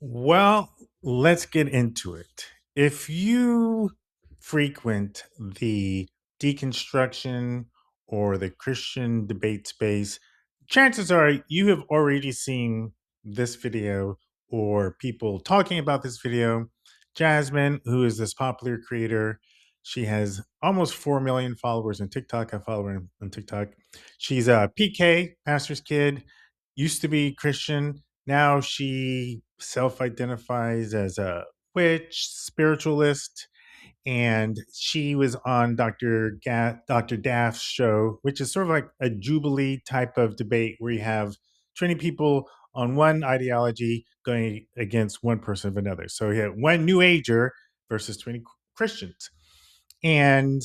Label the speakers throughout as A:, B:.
A: Well, let's get into it. If you frequent the deconstruction or the Christian debate space, chances are you have already seen this video or people talking about this video. Jasmine, who is this popular creator, she has almost 4 million followers on TikTok. I follow her on TikTok. She's a PK, pastor's kid, used to be Christian, now she self identifies as a witch, spiritualist, and she was on Dr. Daf's show, which is sort of like a Jubilee type of debate where you have 20 people on one ideology going against one person of another. So you have one New Ager versus 20 Christians. And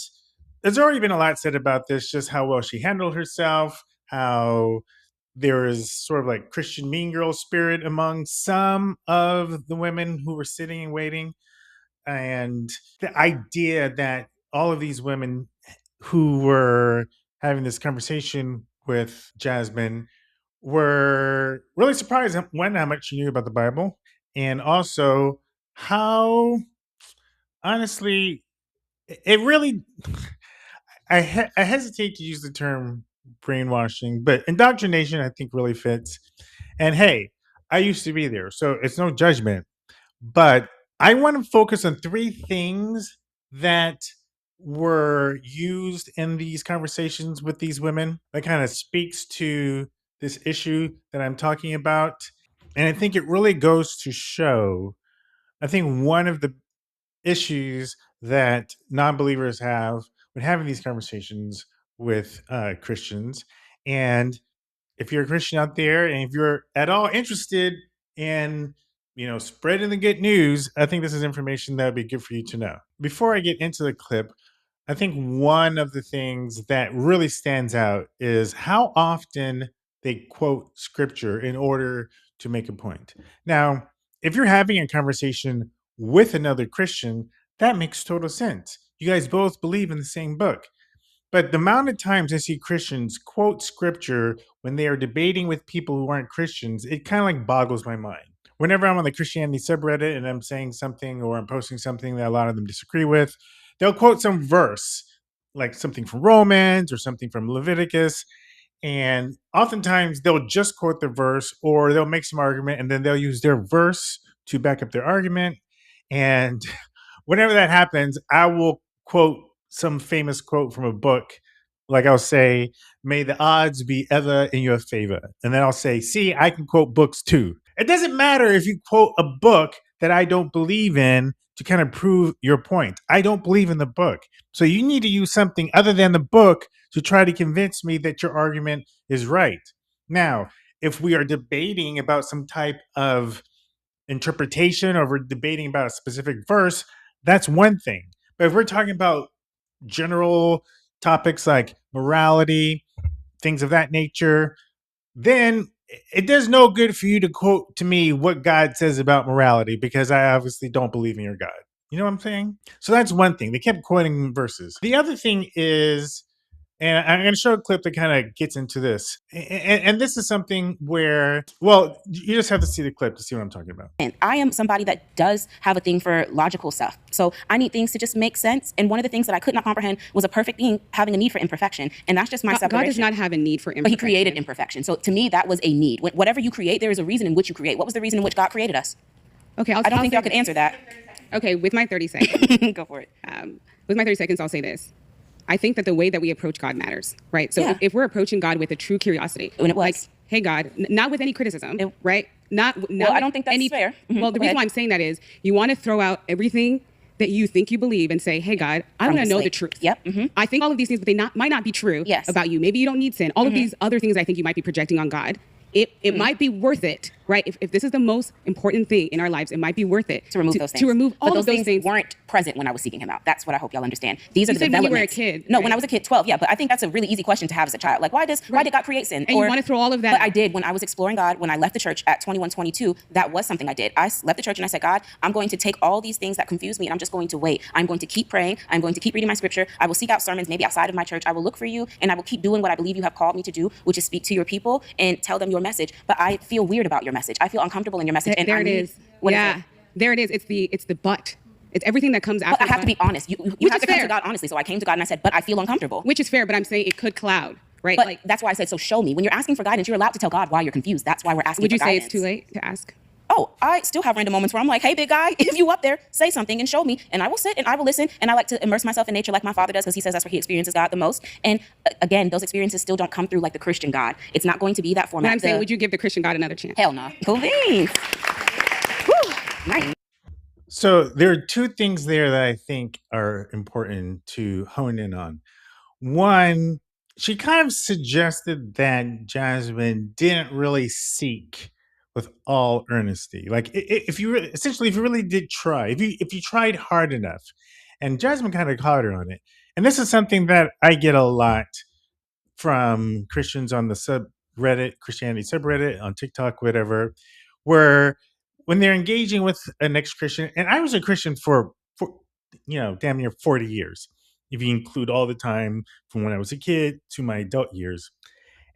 A: there's already been a lot said about this, just how well she handled herself, how there is sort of like Christian mean girl spirit among some of the women who were sitting and waiting. And the idea that all of these women who were having this conversation with Jasmine were really surprised, one, how much she knew about the Bible, and also how honestly it really I hesitate to use the term brainwashing, but indoctrination I think really fits. And hey, I used to be there, so it's no judgment. But I want to focus on three things that were used in these conversations with these women that kind of speaks to this issue that I'm talking about. And I think it really goes to show, I think one of the issues that non-believers have when having these conversations with Christians. And if you're a Christian out there, and if you're at all interested in, spreading the good news, I think this is information that would be good for you to know. Before I get into the clip, I think one of the things that really stands out is how often they quote scripture in order to make a point. Now, if you're having a conversation with another Christian, that makes total sense. You guys both believe in the same book. But the amount of times I see Christians quote scripture when they are debating with people who aren't Christians, it kind of like boggles my mind. Whenever I'm on the Christianity subreddit and I'm saying something or I'm posting something that a lot of them disagree with, they'll quote some verse, like something from Romans or something from Leviticus. And oftentimes they'll just quote the verse or they'll make some argument and then they'll use their verse to back up their argument. And whenever that happens, I will quote some famous quote from a book. Like I'll say, may the odds be ever in your favor. And then I'll say, see, I can quote books too. It doesn't matter if you quote a book that I don't believe in to kind of prove your point. I don't believe in the book. So you need to use something other than the book to try to convince me that your argument is right. Now, if we are debating about some type of interpretation or we're debating about a specific verse, that's one thing. But if we're talking about general topics like morality, things of that nature, then it does no good for you to quote to me what God says about morality because I obviously don't believe in your God. You know what I'm saying? So that's one thing. They kept quoting verses. The other thing is, and I'm going to show a clip that kind of gets into this. And this is something where, well, you just have to see the clip to see what I'm talking about.
B: And I am somebody that does have a thing for logical stuff. So I need things to just make sense. And one of the things that I could not comprehend was a perfect being having a need for imperfection. And that's just my separation.
C: God does not have a need for imperfection.
B: But he created imperfection. So to me, that was a need. Whatever you create, there is a reason in which you create. What was the reason in which God created us?
C: Okay,
B: I don't think y'all could answer that.
C: Okay, with my 30 seconds.
B: Go for it.
C: With my 30 seconds, I'll say this. I think that the way that we approach God matters, right? So
B: Yeah.
C: if we're approaching God with a true curiosity,
B: When it was.
C: like, hey, God, not with any criticism, right? Not
B: Well, I don't think that's
C: any,
B: fair.
C: Well, the
B: Go
C: reason
B: ahead.
C: why I'm saying that is you want to throw out everything that you think you believe and say, hey, God, I
B: From
C: want to
B: the
C: know the
B: slate.
C: truth.
B: Yep.
C: I think all of these things, but they might not be true
B: Yes.
C: about you. Maybe you don't need sin. All of these other things I think you might be projecting on God. It might be worth it, right? If this is the most important thing in our lives, it might be worth it
B: To remove those things.
C: To remove all
B: but
C: of
B: those
C: those
B: things
C: things.
B: weren't present when I was seeking him out. That's what I hope y'all understand. These are
C: You
B: the
C: said when you were a
B: developments.
C: kid,
B: No,
C: right?
B: when I was a kid, 12, yeah. But I think that's a really easy question to have as a child. Like, why did God create sin?
C: And you want to throw all of that
B: But I
C: out.
B: did when I was exploring God, when I left the church at 21, 22, that was something I did. I left the church and I said, God, I'm going to take all these things that confuse me and I'm just going to wait. I'm going to keep praying. I'm going to keep reading my scripture. I will seek out sermons maybe outside of my church. I will look for you and I will keep doing what I believe you have called me to do, which is speak to your people and tell them your message. But I feel weird about your message. I feel uncomfortable in your message. And
C: There
B: I
C: it
B: need-
C: is.
B: What is
C: Yeah,
B: it?
C: there it is. It's the but. It's everything that comes after.
B: But I have to be honest. You
C: Which
B: have
C: is
B: to come
C: fair.
B: to God honestly. So I came to God and I said, but I feel uncomfortable.
C: Which is fair, but I'm saying it could cloud, right?
B: But that's why I said, so show me. When you're asking for guidance, you're allowed to tell God why you're confused. That's why we're asking
C: would
B: for
C: you say
B: guidance.
C: it's too late to ask?
B: Oh, I still have random moments where I'm like, hey, big guy, if you up there, say something and show me. And I will sit and I will listen. And I like to immerse myself in nature like my father does, because he says that's where he experiences God the most. And again, those experiences still don't come through like the Christian God. It's not going to be that format.
C: But I'm saying, would you give the Christian God another chance?
B: Hell no. Cool beans. Woo. Nice.
A: So there are two things there that I think are important to hone in on. One, she kind of suggested that Jasmine didn't really seek with all earnesty. Like if you essentially, if you really did try, if you tried hard enough, and Jasmine kind of caught her on it. And this is something that I get a lot from Christians on the subreddit, Christianity subreddit, on TikTok, whatever, where when they're engaging with an ex-Christian, and I was a Christian for damn near 40 years, if you include all the time from when I was a kid to my adult years.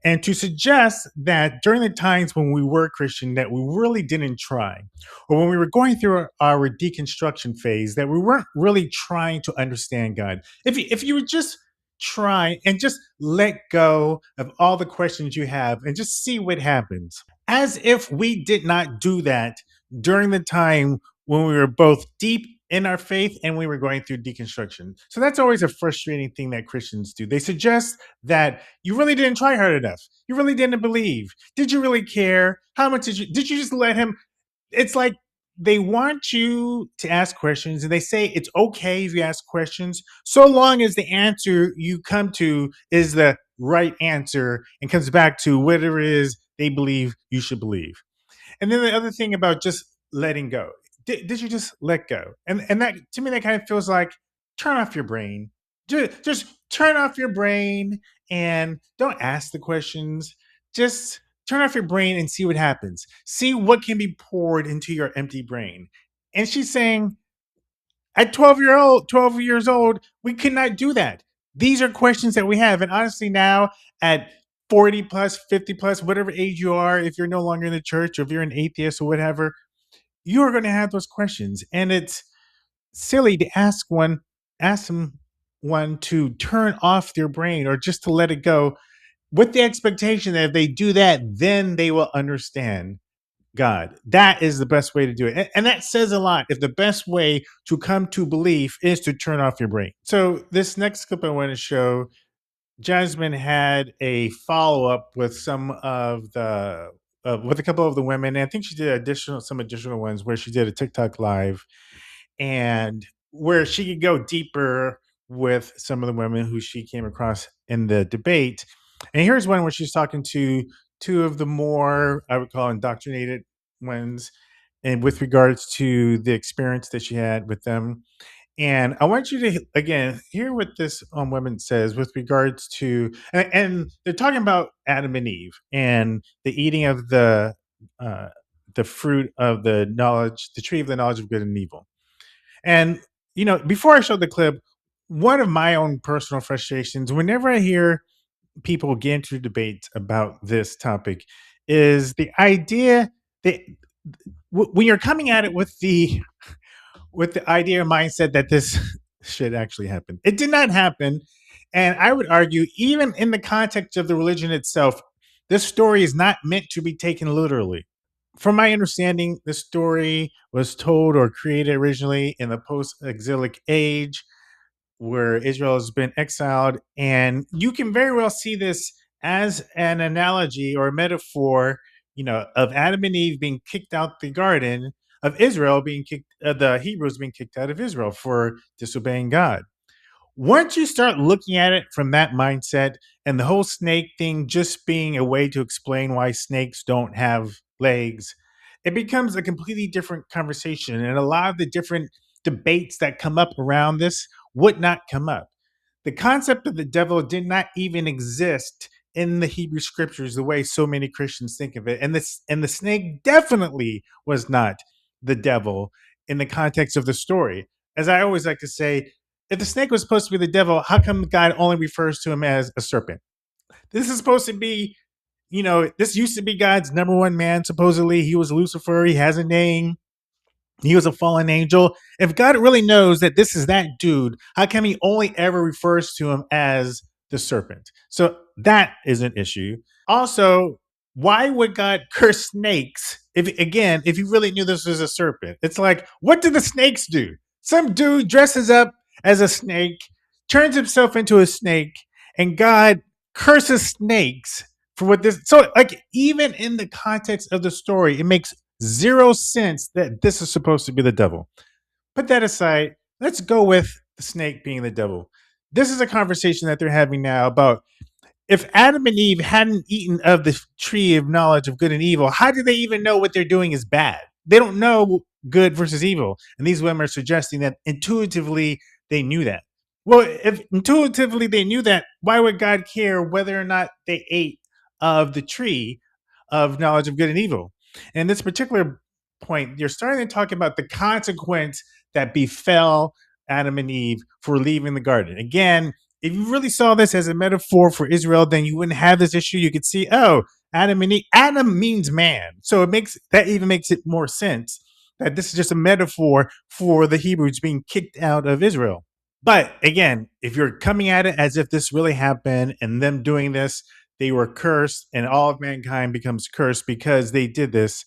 A: And to suggest that during the times when we were Christian, that we really didn't try, or when we were going through our deconstruction phase, that we weren't really trying to understand God. If you would just try and just let go of all the questions you have and just see what happens, as if we did not do that during the time when we were both deep in our faith and we were going through deconstruction. So that's always a frustrating thing that Christians do. They suggest that you really didn't try hard enough. You really didn't believe. Did you really care? How much did you just let him? It's like they want you to ask questions, and they say it's okay if you ask questions so long as the answer you come to is the right answer and comes back to whatever it is they believe you should believe. And then the other thing about just letting go. Did you just let go? And that, to me, that kind of feels like turn off your brain. Just turn off your brain and don't ask the questions. Just turn off your brain and see what happens. See what can be poured into your empty brain. And she's saying, at 12 years old, we could not do that. These are questions that we have. And honestly, now at 40 plus, 50 plus, whatever age you are, if you're no longer in the church or if you're an atheist or whatever, you're going to have those questions. And it's silly to ask someone to turn off their brain or just to let it go with the expectation that if they do that, then they will understand God. That is the best way to do it. And that says a lot. If the best way to come to belief is to turn off your brain. So this next clip I want to show, Jasmine had a follow up with some of the with a couple of the women. And I think she did some additional ones where she did a TikTok live and where she could go deeper with some of the women who she came across in the debate. And here's one where she's talking to two of the more, I would call, indoctrinated ones, and with regards to the experience that she had with them. And I want you to again hear what this woman says with regards to, and they're talking about Adam and Eve and the eating of uh, the fruit of the tree of the knowledge of good and evil. And before I show the clip, one of my own personal frustrations, whenever I hear people get into debates about this topic, is the idea that when you're coming at it with the idea or mindset that this should actually happen. It did not happen. And I would argue, even in the context of the religion itself, this story is not meant to be taken literally. From my understanding, the story was told or created originally in the post-exilic age where Israel has been exiled. And you can very well see this as an analogy or a metaphor, of Adam and Eve being kicked out the garden, of Israel being kicked, the Hebrews being kicked out of Israel for disobeying God. Once you start looking at it from that mindset and the whole snake thing just being a way to explain why snakes don't have legs, it becomes a completely different conversation. And a lot of the different debates that come up around this would not come up. The concept of the devil did not even exist in the Hebrew scriptures the way so many Christians think of it. And the snake definitely was not the devil in the context of the story. As I always like to say, if the snake was supposed to be the devil, how come God only refers to him as a serpent? This is supposed to be, this used to be God's number one man, supposedly. He was Lucifer. He has a name. He was a fallen angel. If God really knows that this is that dude, how come he only ever refers to him as the serpent? So that is an issue. Also, why would God curse snakes if he really knew this was a serpent? It's like, what do the snakes do? Some dude dresses up as a snake, turns himself into a snake, and God curses snakes for what this. So, like, even in the context of the story, it makes zero sense that this is supposed to be the devil. Put that aside. Let's go with the snake being the devil. This is a conversation that they're having now about if Adam and Eve hadn't eaten of the tree of knowledge of good and evil, how do they even know what they're doing is bad? They don't know good versus evil. And these women are suggesting that intuitively they knew that. Well, if intuitively they knew that, why would God care whether or not they ate of the tree of knowledge of good and evil? And this particular point, you're starting to talk about the consequence that befell Adam and Eve for leaving the garden. Again, if you really saw this as a metaphor for Israel, then you wouldn't have this issue. You could see, oh, Adam and Eve. Adam means man, so that even makes it more sense that this is just a metaphor for the Hebrews being kicked out of Israel. But again, if you're coming at it as if this really happened and them doing this, they were cursed and all of mankind becomes cursed because they did this.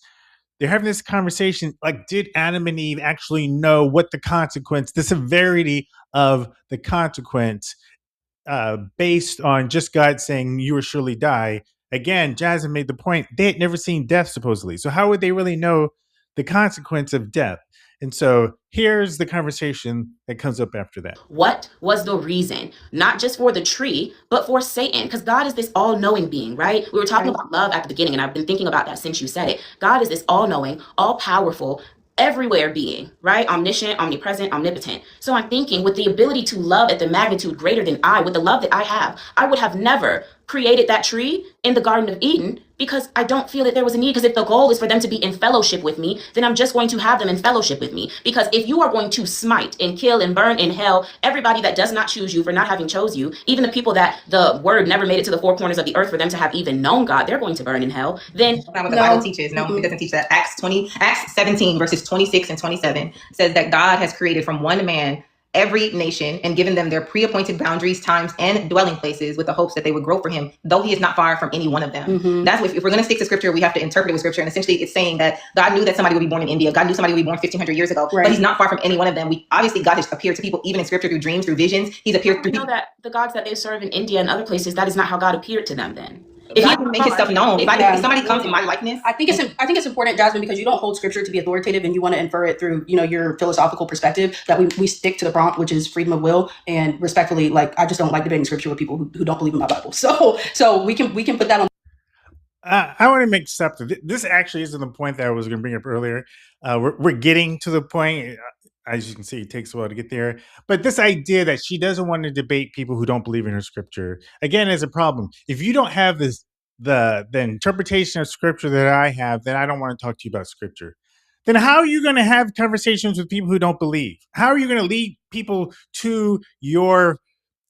A: They're having this conversation like, did Adam and Eve actually know what the consequence, the severity of the consequence based on just God saying you will surely die? Again, Jasmine made the point they had never seen death supposedly. So how would they really know the consequence of death? And so here's the conversation that comes up after that.
B: What was the reason? Not just for the tree, but for Satan, because God is this all-knowing being, right? We were talking about love at the beginning, and I've been thinking about that since you said it. God is this all-knowing, all-powerful, everywhere being, right? Omniscient, omnipresent, omnipotent. So I'm thinking with the ability to love at the magnitude greater than I, with the love that I would have never created that tree in the Garden of Eden because I don't feel that there was a need. Because if the goal is for them to be in fellowship with me, then I'm just going to have them in fellowship with me. Because if you are going to smite and kill and burn in hell everybody that does not choose you for not having chose you, even the people that the word never made it to the four corners of the earth for them to have even known God, they're going to burn in hell. Then
D: that's not what the Bible teaches. No, it doesn't teach that. Acts 17 verses 26 and 27 says that God has created from one man every nation and given them their pre-appointed boundaries, times, and dwelling places with the hopes that they would grow for him, though he is not far from any one of them. That's if we're going to stick to scripture, we have to interpret it with scripture. And essentially it's saying that God knew that somebody would be born in India. God knew somebody would be born 1,500 years ago, but he's not far from any one of them. Obviously God has appeared to people even in scripture through dreams, through visions. He's appeared through
B: people. That the gods that they serve in India and other places, that is not how God appeared to them then.
D: If God can make his stuff known, if somebody comes in my likeness,
E: I think it's important, Jasmine, because you don't hold scripture to be authoritative, and you want to infer it through your philosophical perspective. That we stick to the prompt, which is freedom of will, and respectfully, like I just don't like debating scripture with people who don't believe in my Bible. So we can put that on.
A: I want to make something. This actually isn't the point that I was going to bring up earlier. We're getting to the point. As you can see, it takes a while to get there. But this idea that she doesn't want to debate people who don't believe in her scripture, again, is a problem. If you don't have the interpretation of scripture that I have, then I don't want to talk to you about scripture. Then how are you going to have conversations with people who don't believe? How are you going to lead people to your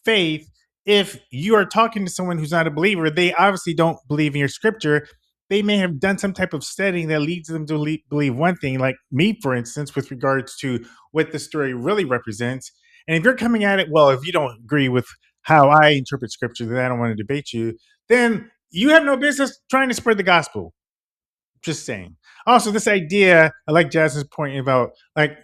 A: faith if you are talking to someone who's not a believer? They obviously don't believe in your scripture. They may have done some type of studying that leads them to believe one thing, like me, for instance, with regards to what the story really represents. And if you're coming at it, well, if you don't agree with how I interpret scripture, then I don't want to debate you, then you have no business trying to spread the gospel. Just saying. Also, this idea, I like Jasmine's point about, like,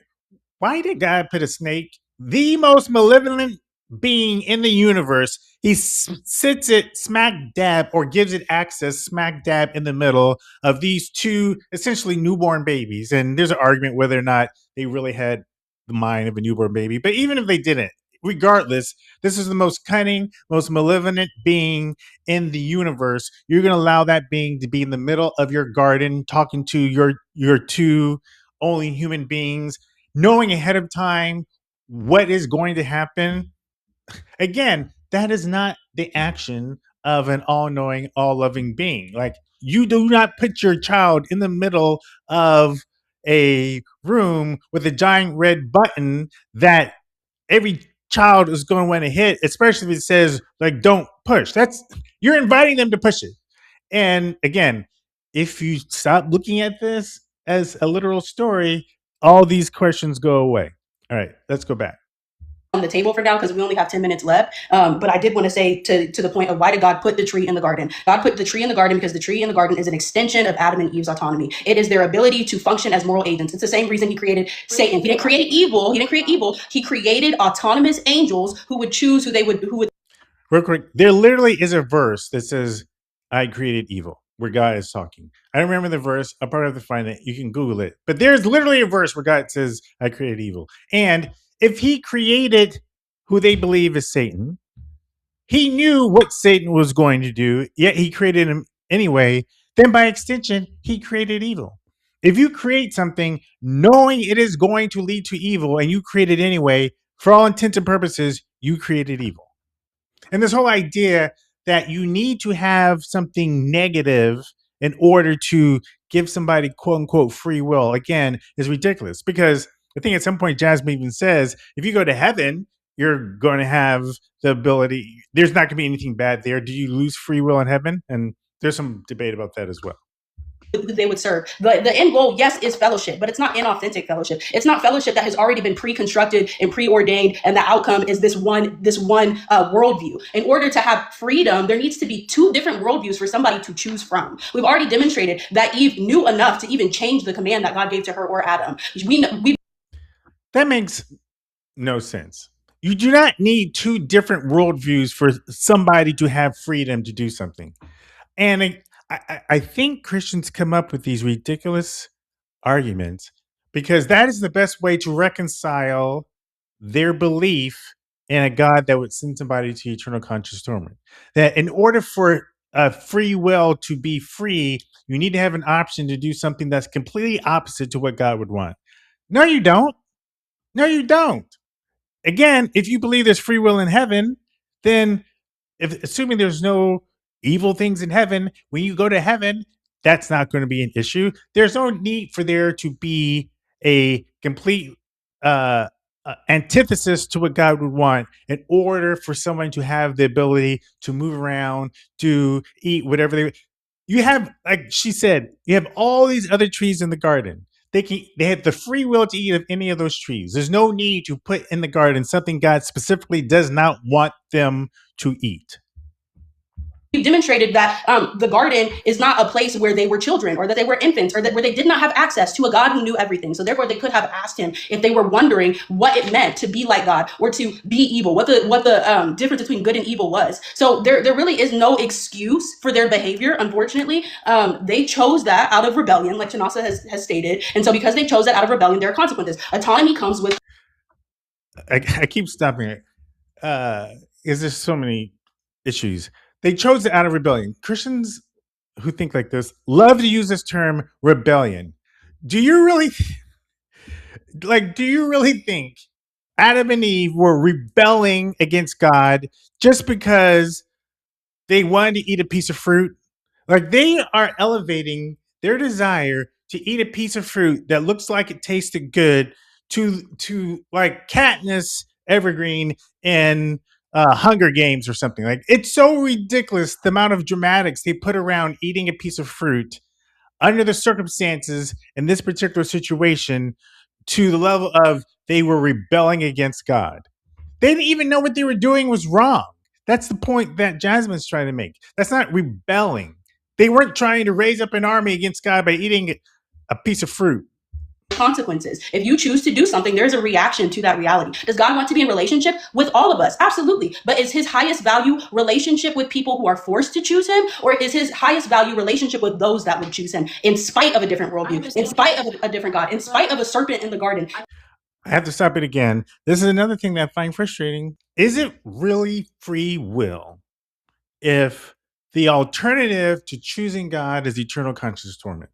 A: why did God put a snake, the most malevolent being in the universe, he sits it smack dab or gives it access smack dab in the middle of these two essentially newborn babies? And there's an argument whether or not they really had the mind of a newborn baby. But even if they didn't, regardless, this is the most cunning, most malevolent being in the universe. You're going to allow that being to be in the middle of your garden, talking to your two only human beings, knowing ahead of time what is going to happen. Again, that is not the action of an all-knowing, all-loving being. Like, you do not put your child in the middle of a room with a giant red button that every child is going to want to hit, especially if it says, like, don't push. You're inviting them to push it. And again, if you stop looking at this as a literal story, all these questions go away. All right, let's go back
E: on the table for now because we only have 10 minutes left. But I did want to say to the point of why did God put the tree in the garden? God put the tree in the garden because the tree in the garden is an extension of Adam and Eve's autonomy. It is their ability to function as moral agents. It's the same reason he created Satan. He didn't create evil. He created autonomous angels who would choose who would.
A: real quick. There literally is a verse that says, "I created evil," where God is talking. I don't remember the verse. I'll probably have to find it. You can Google it. But there's literally a verse where God says, "I created evil." And if he created who they believe is Satan, he knew what Satan was going to do, yet he created him anyway. Then by extension, he created evil. If you create something knowing it is going to lead to evil and you create it anyway, for all intents and purposes, you created evil. And this whole idea that you need to have something negative in order to give somebody quote unquote free will, again, is ridiculous. Because I think at some point Jasmine even says, if you go to heaven, you're going to have the ability, there's not going to be anything bad there. Do you lose free will in heaven? And there's some debate about that as well.
E: Who they would serve. The end goal, yes, is fellowship, but it's not inauthentic fellowship. It's not fellowship that has already been pre-constructed and preordained, and the outcome is this one worldview. In order to have freedom, there needs to be two different worldviews for somebody to choose from. We've already demonstrated that Eve knew enough to even change the command that God gave to her or Adam.
A: That makes no sense. You do not need two different worldviews for somebody to have freedom to do something. And I think Christians come up with these ridiculous arguments because that is the best way to reconcile their belief in a God that would send somebody to eternal conscious torment. That in order for a free will to be free, you need to have an option to do something that's completely opposite to what God would want. No, you don't. No, you don't. Again, if you believe there's free will in heaven, then assuming there's no evil things in heaven, when you go to heaven, that's not going to be an issue. There's no need for there to be a complete antithesis to what God would want in order for someone to have the ability to move around, to eat whatever you have. Like she said, you have all these other trees in the garden. They have the free will to eat of any of those trees. There's no need to put in the garden something God specifically does not want them to eat.
E: We've demonstrated that the garden is not a place where they were children or that they were infants or that where they did not have access to a God who knew everything. So therefore, they could have asked him if they were wondering what it meant to be like God or to be evil, what the difference between good and evil was. So there really is no excuse for their behavior. Unfortunately, they chose that out of rebellion, like Chanasa has stated. And so because they chose that out of rebellion, there are consequences. Autonomy comes with.
A: I keep stopping it. Is there so many issues? They chose it out of rebellion. Christians who think like this love to use this term rebellion. Do you really think Adam and Eve were rebelling against God just because they wanted to eat a piece of fruit? Like they are elevating their desire to eat a piece of fruit that looks like it tasted good to like Katniss Evergreen and Hunger Games or something. Like it's so ridiculous the amount of dramatics they put around eating a piece of fruit under the circumstances in this particular situation to the level of they were rebelling against God. They didn't even know what they were doing was wrong. That's the point that Jasmine's trying to make. That's not rebelling. They weren't trying to raise up an army against God by eating a piece of fruit.
E: Consequences. If you choose to do something, there's a reaction to that reality. Does God want to be in relationship with all of us? Absolutely. But is his highest value relationship with people who are forced to choose him? Or is his highest value relationship with those that would choose him in spite of a different worldview, in spite of a different God, in spite of a serpent in the garden?
A: I have to stop it again. This is another thing that I find frustrating. Is it really free will if the alternative to choosing God is eternal conscious torment?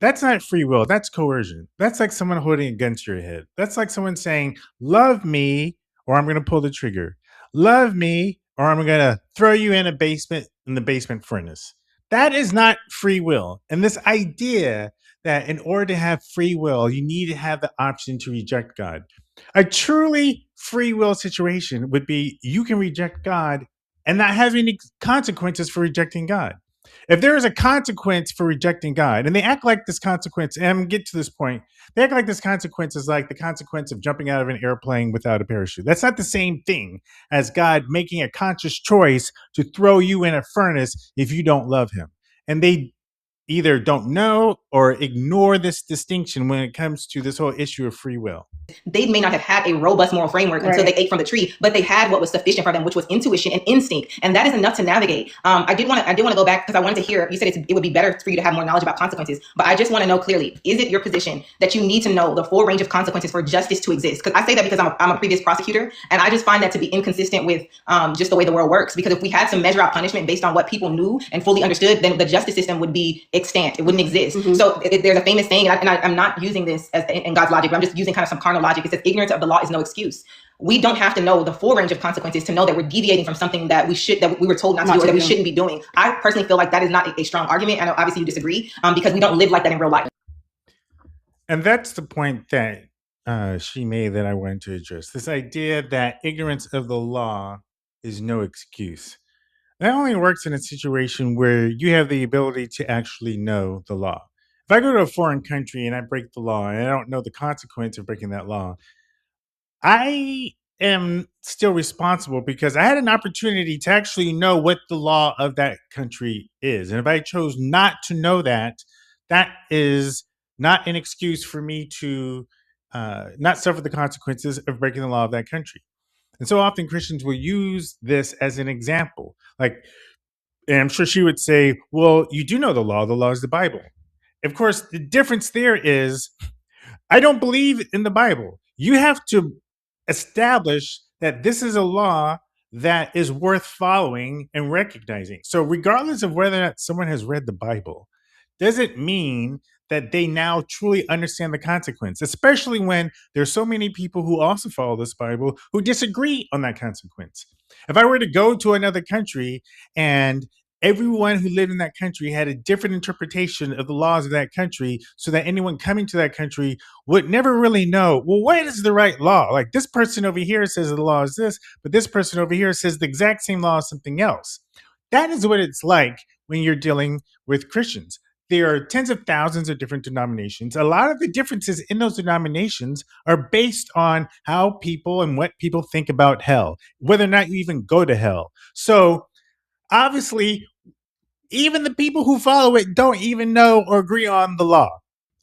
A: That's not free will. That's coercion. That's like someone holding a gun to your head. That's like someone saying, love me, or I'm going to pull the trigger. Love me, or I'm going to throw you in the basement furnace. That is not free will. And this idea that in order to have free will, you need to have the option to reject God. A truly free will situation would be you can reject God and not have any consequences for rejecting God. if there is a consequence for rejecting God, and they act like this consequence, and I'm gonna get to this point, they act like this consequence is like the consequence of jumping out of an airplane without a parachute. That's not the same thing as God making a conscious choice to throw you in a furnace if you don't love him. And they either don't know or ignore this distinction when it comes to this whole issue of free will.
D: They may not have had a robust moral framework until they ate from the tree, but they had what was sufficient for them, which was intuition and instinct, and that is enough to navigate. I did want to go back because I wanted to hear. You said it would be better for you to have more knowledge about consequences, but I just want to know clearly: is it your position that you need to know the full range of consequences for justice to exist? Because I say that because I'm a previous prosecutor, and I just find that to be inconsistent with just the way the world works. Because if we had to measure out punishment based on what people knew and fully understood, then the justice system would be extant; it wouldn't exist. So there's a famous saying, and I'm not using this as in God's logic, but I'm just using kind of some carnal logic. It says ignorance of the law is no excuse. We don't have to know the full range of consequences to know that we're deviating from something that we were told not to do or that we shouldn't be doing. I personally feel like that is not a strong argument. I know obviously you disagree because we don't live like that in real life.
A: And that's the point that she made that I wanted to address. This idea that ignorance of the law is no excuse. That only works in a situation where you have the ability to actually know the law. If I go to a foreign country and I break the law and I don't know the consequence of breaking that law, I am still responsible because I had an opportunity to actually know what the law of that country is. And if I chose not to know that, that is not an excuse for me to not suffer the consequences of breaking the law of that country. And so often Christians will use this as an example. Like, and I'm sure she would say, well, you do know the law. The law is the Bible. Of course, the difference there is I don't believe in the Bible. You have to establish that this is a law that is worth following and recognizing. So, regardless of whether or not someone has read the Bible, doesn't mean that they now truly understand the consequence, especially when there's so many people who also follow this Bible who disagree on that consequence. If I were to go to another country and everyone who lived in that country had a different interpretation of the laws of that country, so that anyone coming to that country would never really know, well, what is the right law? Like this person over here says the law is this, but this person over here says the exact same law is something else. That is what it's like when you're dealing with Christians. There are tens of thousands of different denominations. A lot of the differences in those denominations are based on how people and what people think about hell, whether or not you even go to hell. So obviously, even the people who follow it don't even know or agree on the law.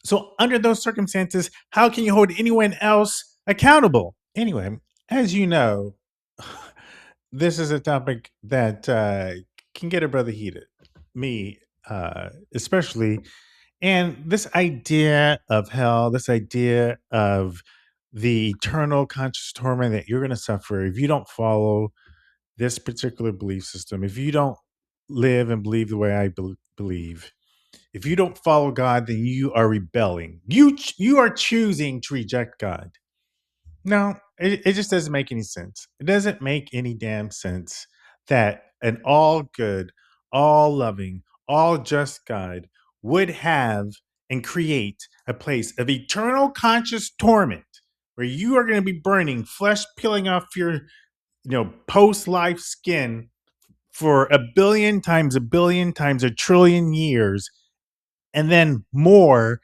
A: So under those circumstances, how can you hold anyone else accountable? Anyway, as you know, this is a topic that can get a brother heated. Me, especially. And this idea of hell, this idea of the eternal conscious torment that you're going to suffer if you don't follow this particular belief system, if you don't live and believe the way I believe, if you don't follow God, then you are rebelling. You are choosing to reject God. No, it just doesn't make any sense. It doesn't make any damn sense that an all good, all loving, all just God would have and create a place of eternal conscious torment where you are going to be burning, flesh peeling off your post-life skin for a billion times a trillion years, and then more,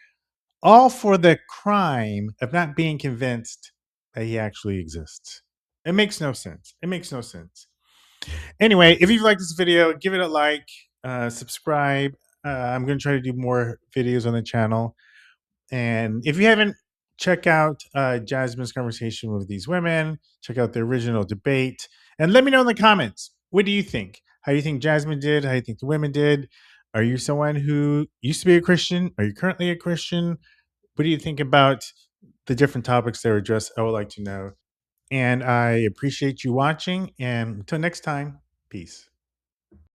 A: all for the crime of not being convinced that he actually exists. It makes no sense. It makes no sense. Anyway, if you've liked this video, give it a like, subscribe. I'm going to try to do more videos on the channel. And if you haven't, check out Jasmine's conversation with these women. Check out the original debate. And let me know in the comments, what do you think? How do you think Jasmine did? How do you think the women did? Are you someone who used to be a Christian? Are you currently a Christian? What do you think about the different topics that were addressed? I would like to know. And I appreciate you watching. And until next time, peace.